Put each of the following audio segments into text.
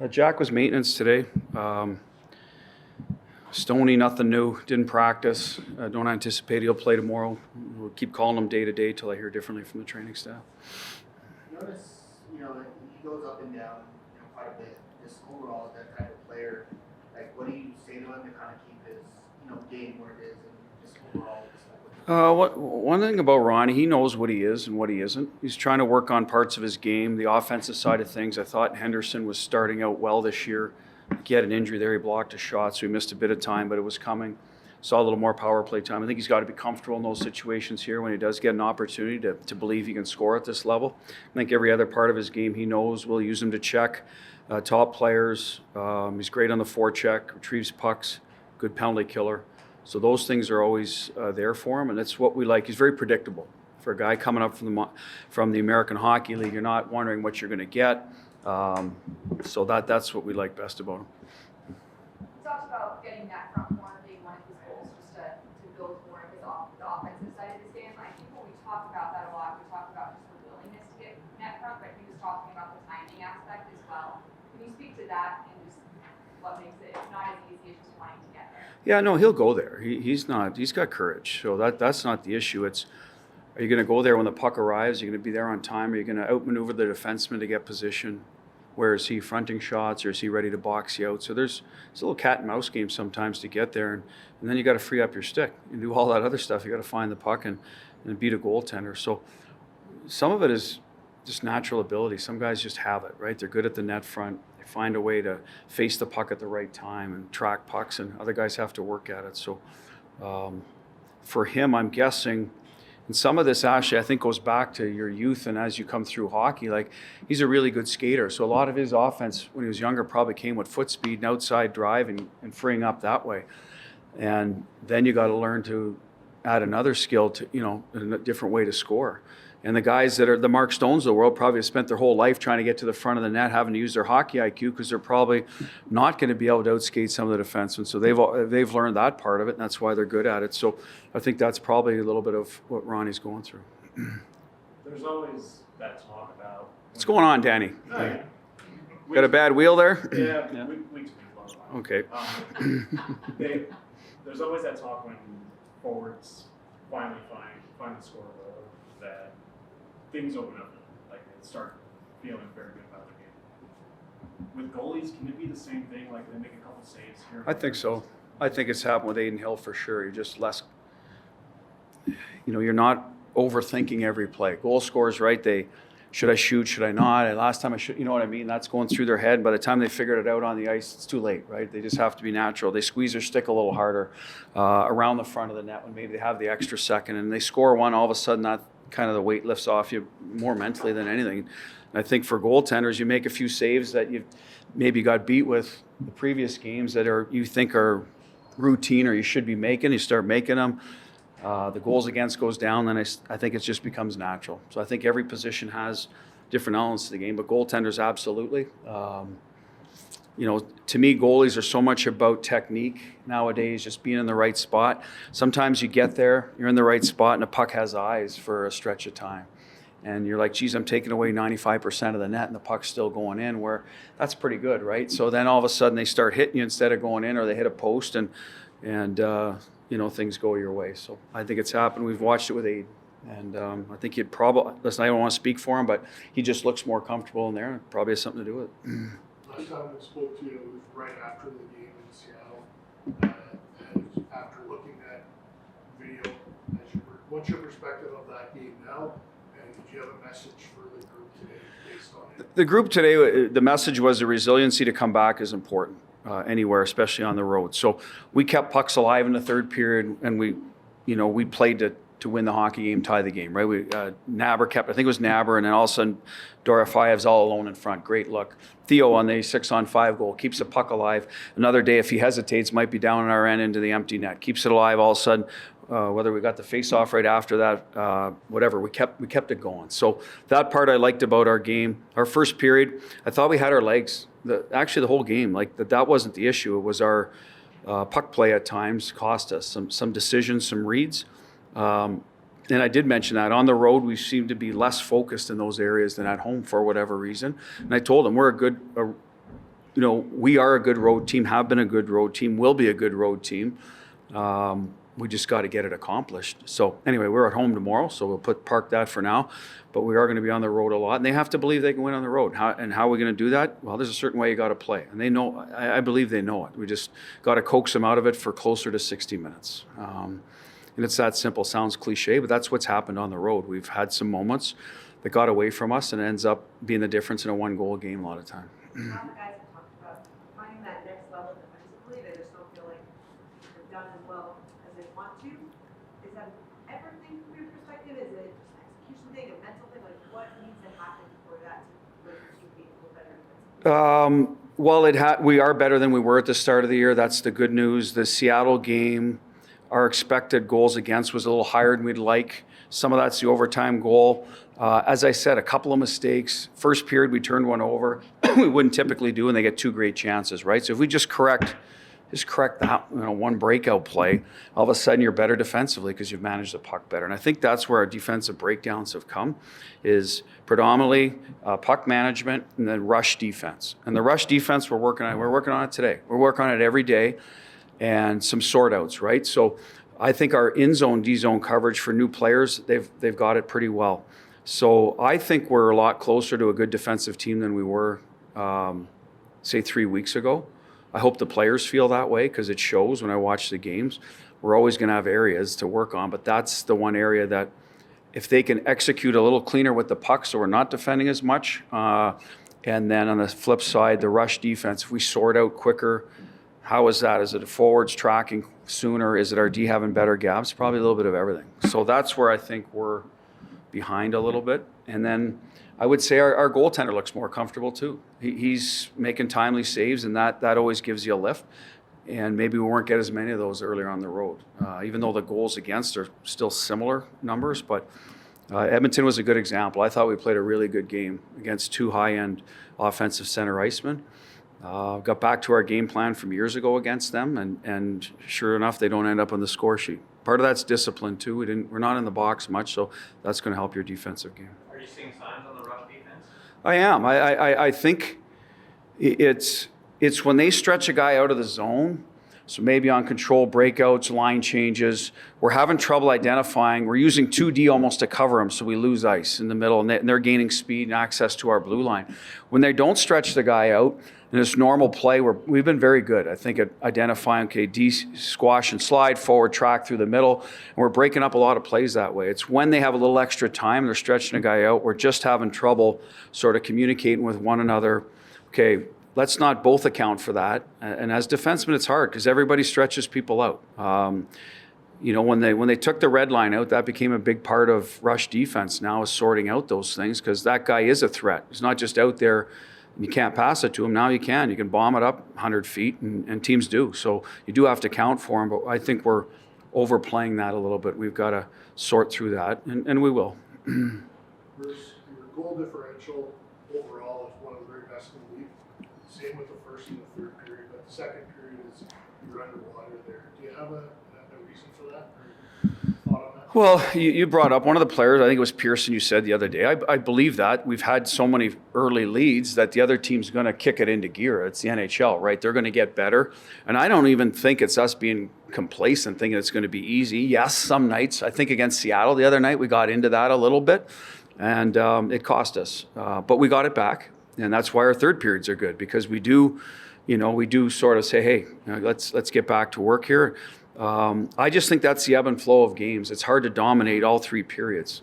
Jack was maintenance today. Stoney, nothing new. Didn't practice. Don't anticipate he'll play tomorrow. We'll keep calling him day to day till I hear differently from the training staff. Notice, that he goes up and down, quite a bit. Just overall, that type of player. Like, what do you say to him to kind of keep his, game where it is, and just overall? One thing about Ronnie, he knows what he is and what he isn't. He's trying to work on parts of his game, the offensive side of things. I thought Henderson was starting out well this year. He had an injury there. He blocked a shot, so he missed a bit of time, but it was coming. Saw a little more power play time. I think he's got to be comfortable in those situations here when he does get an opportunity to believe he can score at this level. I think every other part of his game he knows. We'll use him to check top players. He's great on the forecheck, retrieves pucks, good penalty killer. So those things are always there for him, and that's what we like. He's very predictable. For a guy coming up from the American Hockey League, you're not wondering what you're going to get. So that's what we like best about him. You talked about getting that front more being one of his goals, just to build more of the offensive side of his game. I think when we talk about that a lot, we talk about just the willingness to get net front, but he was talking about the timing aspect as well. Can you speak to that and just what makes it not as easy as just wanting to get there? Yeah, no, he'll go there. He's got courage. So that's not the issue. It's, are you going to go there when the puck arrives? Are you going to be there on time? Are you going to outmaneuver the defenseman to get position? Where is he fronting shots, or is he ready to box you out? So it's a little cat and mouse game sometimes to get there, and then you got to free up your stick and do all that other stuff. You got to find the puck and beat a goaltender. So some of it is just natural ability. Some guys just have it, right? They're good at the net front. They find a way to face the puck at the right time and track pucks, and other guys have to work at it. So for him, I'm guessing. And some of this, actually, I think goes back to your youth and as you come through hockey. Like, he's a really good skater. So a lot of his offense when he was younger probably came with foot speed and outside drive and freeing up that way. And then you got to learn to add another skill to, a different way to score. And the guys that are the Mark Stones of the world probably have spent their whole life trying to get to the front of the net, having to use their hockey IQ because they're probably not going to be able to outskate some of the defensemen. So they've learned that part of it, and that's why they're good at it. So I think that's probably a little bit of what Ronnie's going through. There's always that talk about... What's going on, Danny? Oh, yeah. Got a bad wheel there? Yeah. We Okay. There's always that talk when forwards finally find the score that things open up, like they start feeling very good about the game. With goalies, can it be the same thing? Like they make a couple saves here? I think so. I think it's happened with Aiden Hill for sure. You're just less, you're not overthinking every play. Goal scorers, right? Should I shoot? Should I not? Last time I shoot, you know what I mean? That's going through their head. By the time they figured it out on the ice, it's too late, right? They just have to be natural. They squeeze their stick a little harder around the front of the net when maybe they have the extra second, and they score one. All of a sudden, that kind of the weight lifts off you more mentally than anything. And I think for goaltenders, you make a few saves that you've maybe got beat with the previous games that you think are routine or you should be making. You start making them. The goals against goes down, then I think it just becomes natural. So I think every position has different elements to the game, but goaltenders absolutely. To me, goalies are so much about technique nowadays, just being in the right spot. Sometimes you get there, you're in the right spot, and the puck has eyes for a stretch of time. And you're like, geez, I'm taking away 95% of the net, and the puck's still going in, where that's pretty good, right? So then all of a sudden they start hitting you instead of going in, or they hit a post, and things go your way. So I think it's happened. We've watched it with Aiden. And I think he'd probably, listen, I don't want to speak for him, but he just looks more comfortable in there. It probably has something to do with it. Last time I spoke to you was right after the game in Seattle. And after looking at video, what's your perspective of that game now? And did you have a message for the group today based on it? The group today, the message was the resiliency to come back is important anywhere, especially on the road. So we kept pucks alive in the third period, and we played to win the hockey game, tie the game, right? Naber kept, I think it was Naber, and then all of a sudden Dorofayev's all alone in front. Great look. Theo on the 6-on-5 goal keeps the puck alive. Another day, if he hesitates, might be down on our end into the empty net. Keeps it alive all of a sudden. Whether we got the face-off right after that, whatever, we kept it going. So that part I liked about our game. Our first period, I thought we had our legs. Actually, the whole game, that wasn't the issue. It was our puck play at times cost us some decisions, some reads. And I did mention that on the road, we seem to be less focused in those areas than at home for whatever reason. And I told them we're a we are a good road team, have been a good road team, will be a good road team. We just got to get it accomplished. So anyway, we're at home tomorrow, so we'll park that for now. But we are going to be on the road a lot, and they have to believe they can win on the road. How are we going to do that? Well, there's a certain way you got to play, and they know. I believe they know it. We just got to coax them out of it for closer to 60 minutes. And it's that simple. Sounds cliche, but that's what's happened on the road. We've had some moments that got away from us, and it ends up being the difference in a one-goal game a lot of time. A lot of guys have talked about finding that next level defensively. They just don't feel like they've done as well as they want to. Is that everything from your perspective? Is it just an execution thing, a mental thing? Like, what needs to happen for that to make your team be a little better defensively? Well, we are better than we were at the start of the year. That's the good news. The Seattle game, our expected goals against was a little higher than we'd like. Some of that's the overtime goal. As I said, a couple of mistakes. First period, we turned one over. We wouldn't typically do, and they get two great chances, right? So if we just correct that, one breakout play, all of a sudden you're better defensively because you've managed the puck better. And I think that's where our defensive breakdowns have come, is predominantly puck management and then rush defense. And the rush defense we're working on it today. We're working on it every day, and some sort outs, right? So I think our in-zone, D-zone coverage for new players, they've got it pretty well. So I think we're a lot closer to a good defensive team than we were, say, 3 weeks ago. I hope the players feel that way because it shows when I watch the games. We're always going to have areas to work on, but that's the one area that if they can execute a little cleaner with the puck so we're not defending as much, and then on the flip side, the rush defense, if we sort out quicker, how is that? Is it the forwards tracking sooner? Is it our D having better gaps? Probably a little bit of everything. So that's where I think we're behind a little bit. And then I would say our goaltender looks more comfortable too. He's making timely saves, and that always gives you a lift. And maybe we weren't getting as many of those earlier on the road, even though the goals against are still similar numbers. But Edmonton was a good example. I thought we played a really good game against two high-end offensive center icemen. Got back to our game plan from years ago against them, and sure enough, they don't end up on the score sheet. Part of that's discipline too. We're not in the box much, so that's going to help your defensive game. Are you seeing signs on the rush defense? I am. I think it's when they stretch a guy out of the zone. So maybe on control breakouts, line changes, we're having trouble identifying. We're using 2D almost to cover them, so we lose ice in the middle, and they're gaining speed and access to our blue line. When they don't stretch the guy out, in this normal play, we've been very good, I think, at identifying, D, squash and slide, forward track through the middle, and we're breaking up a lot of plays that way. It's when they have a little extra time, they're stretching a guy out, we're just having trouble sort of communicating with one another. Okay, let's not both account for that. And as defensemen, it's hard because everybody stretches people out. When they took the red line out, that became a big part of rush defense now, is sorting out those things because that guy is a threat. He's not just out there and you can't pass it to him. Now you can. You can bomb it up 100 feet, and teams do. So you do have to count for him, but I think we're overplaying that a little bit. We've got to sort through that, and we will. Bruce, your goal differential overall is one of the very best in the league. Same with the first and the third period, but the second period is you're underwater there. Do you have a reason for that? Or thought on that? Well, you brought up one of the players, I think it was Pearson, you said the other day. I believe that. We've had so many early leads that the other team's going to kick it into gear. It's the NHL, right? They're going to get better. And I don't even think it's us being complacent, thinking it's going to be easy. Yes, some nights. I think against Seattle the other night, we got into that a little bit, and it cost us. But we got it back, and that's why our third periods are good, because we do sort of say, hey, let's get back to work here. I just think that's the ebb and flow of games. It's hard to dominate all three periods.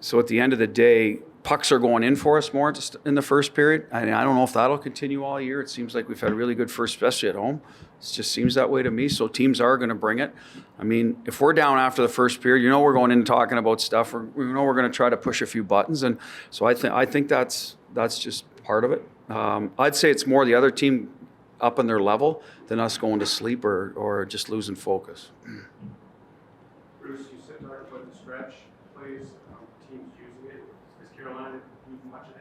So at the end of the day, pucks are going in for us more in the first period. I don't know if that'll continue all year. It seems like we've had a really good first, especially at home. It just seems that way to me. So teams are going to bring it. I mean, if we're down after the first period, we're going in talking about stuff. We're going to try to push a few buttons. And so I think that's just part of it. I'd say it's more the other team up in their level than us going to sleep or just losing focus. Bruce, you said talking about the stretch plays, teams using it. Is Carolina using much of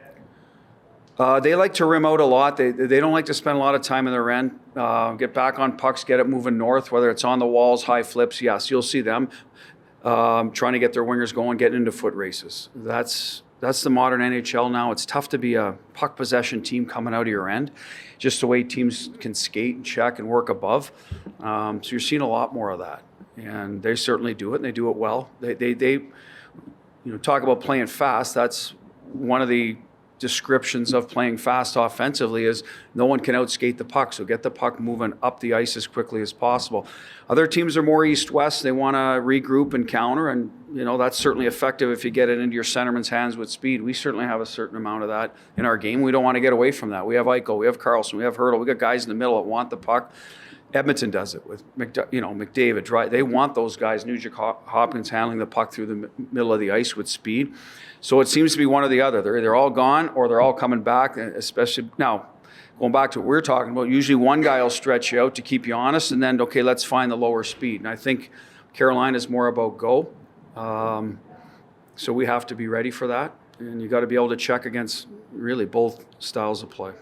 that? They like to rim out a lot. They don't like to spend a lot of time in their end. Get back on pucks, get it moving north, whether it's on the walls, high flips. Yes, you'll see them trying to get their wingers going, getting into foot races. That's That's the modern NHL now. It's tough to be a puck possession team coming out of your end, just the way teams can skate and check and work above. So you're seeing a lot more of that, and they certainly do it, and they do it well. They talk about playing fast. That's one of the descriptions of playing fast offensively is no one can outskate the puck, so get the puck moving up the ice as quickly as possible. Other teams are more east-west. They want to regroup and counter, and that's certainly effective if you get it into your centerman's hands with speed. We certainly have a certain amount of that in our game. We don't want to get away from that. We have Eichel, we have Carlson, we have Hurdle, we got guys in the middle that want the puck. Edmonton does it with McDavid. They want those guys, Nugent Hopkins, handling the puck through the middle of the ice with speed. So it seems to be one or the other. They're either all gone or they're all coming back, especially now. Going back to what we're talking about, usually one guy will stretch you out to keep you honest, and then, okay, let's find the lower speed. And I think Carolina is more about go. So we have to be ready for that. And you got to be able to check against really both styles of play.